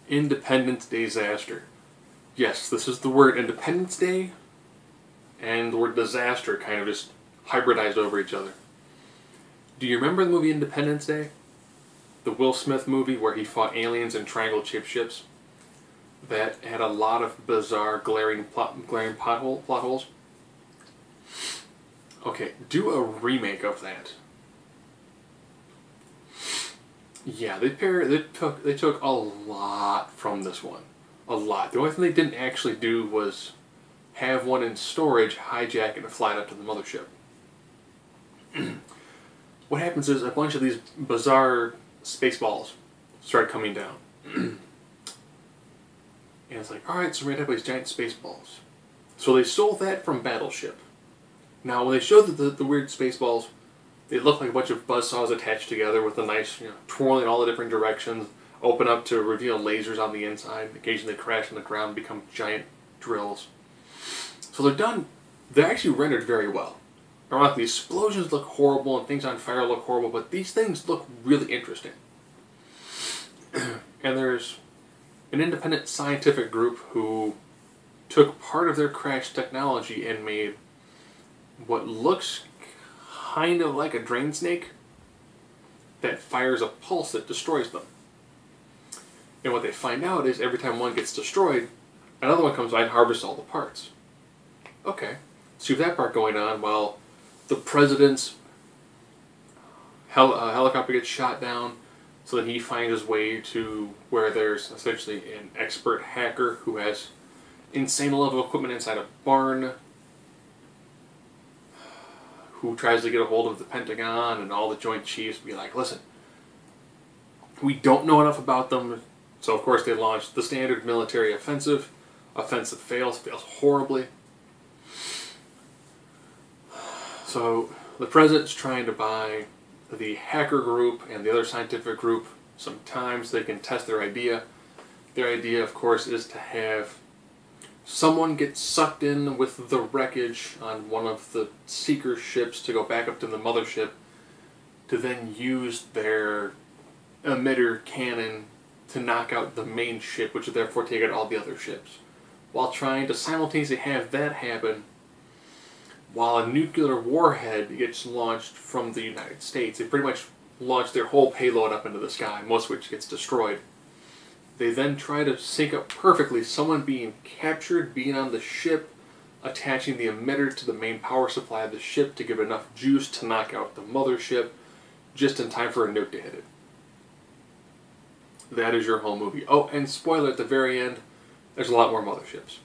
Independence DAYsaster. Yes, this is the word Independence Day and the word disaster kind of just hybridized over each other. Do you remember the movie Independence Day? The Will Smith movie where he fought aliens in triangle-shaped ships? That had a lot of bizarre, glaring plot holes. Okay, do a remake of that. Yeah, they took a lot from this one. A lot. The only thing they didn't actually do was have one in storage, hijack it, and fly it up to the mothership. What happens is a bunch of these bizarre space balls start coming down. And it's like, alright, so we're going to have these giant space balls. So they stole that from Battleship. Now, when they showed the weird space balls, they look like a bunch of buzzsaws attached together with a nice, twirling in all the different directions, open up to reveal lasers on the inside. Occasionally they crash on the ground and become giant drills. So they're actually rendered very well. The explosions look horrible and things on fire look horrible, but these things look really interesting. And there's an independent scientific group who took part of their crash technology and made what looks kind of like a drain snake that fires a pulse that destroys them. And what they find out is every time one gets destroyed, another one comes by and harvests all the parts. Okay, so you have that part going on while the president's helicopter gets shot down, so then he finds his way to where there's essentially an expert hacker who has insane level of equipment inside a barn, who tries to get a hold of the Pentagon and all the Joint Chiefs, be like, listen, we don't know enough about them. So of course they launched the standard military offensive. Offensive fails horribly. So the president's trying to buy the hacker group and the other scientific group some time so they can test their idea. Their idea, of course, is to have someone get sucked in with the wreckage on one of the seeker ships to go back up to the mothership to then use their emitter cannon to knock out the main ship, which would therefore take out all the other ships, while trying to simultaneously have that happen while a nuclear warhead gets launched from the United States. They pretty much launch their whole payload up into the sky, most of which gets destroyed. They then try to sync up perfectly someone being captured, being on the ship, attaching the emitter to the main power supply of the ship to give enough juice to knock out the mothership just in time for a nuke to hit it. That is your whole movie. Oh, and spoiler at the very end, there's a lot more motherships.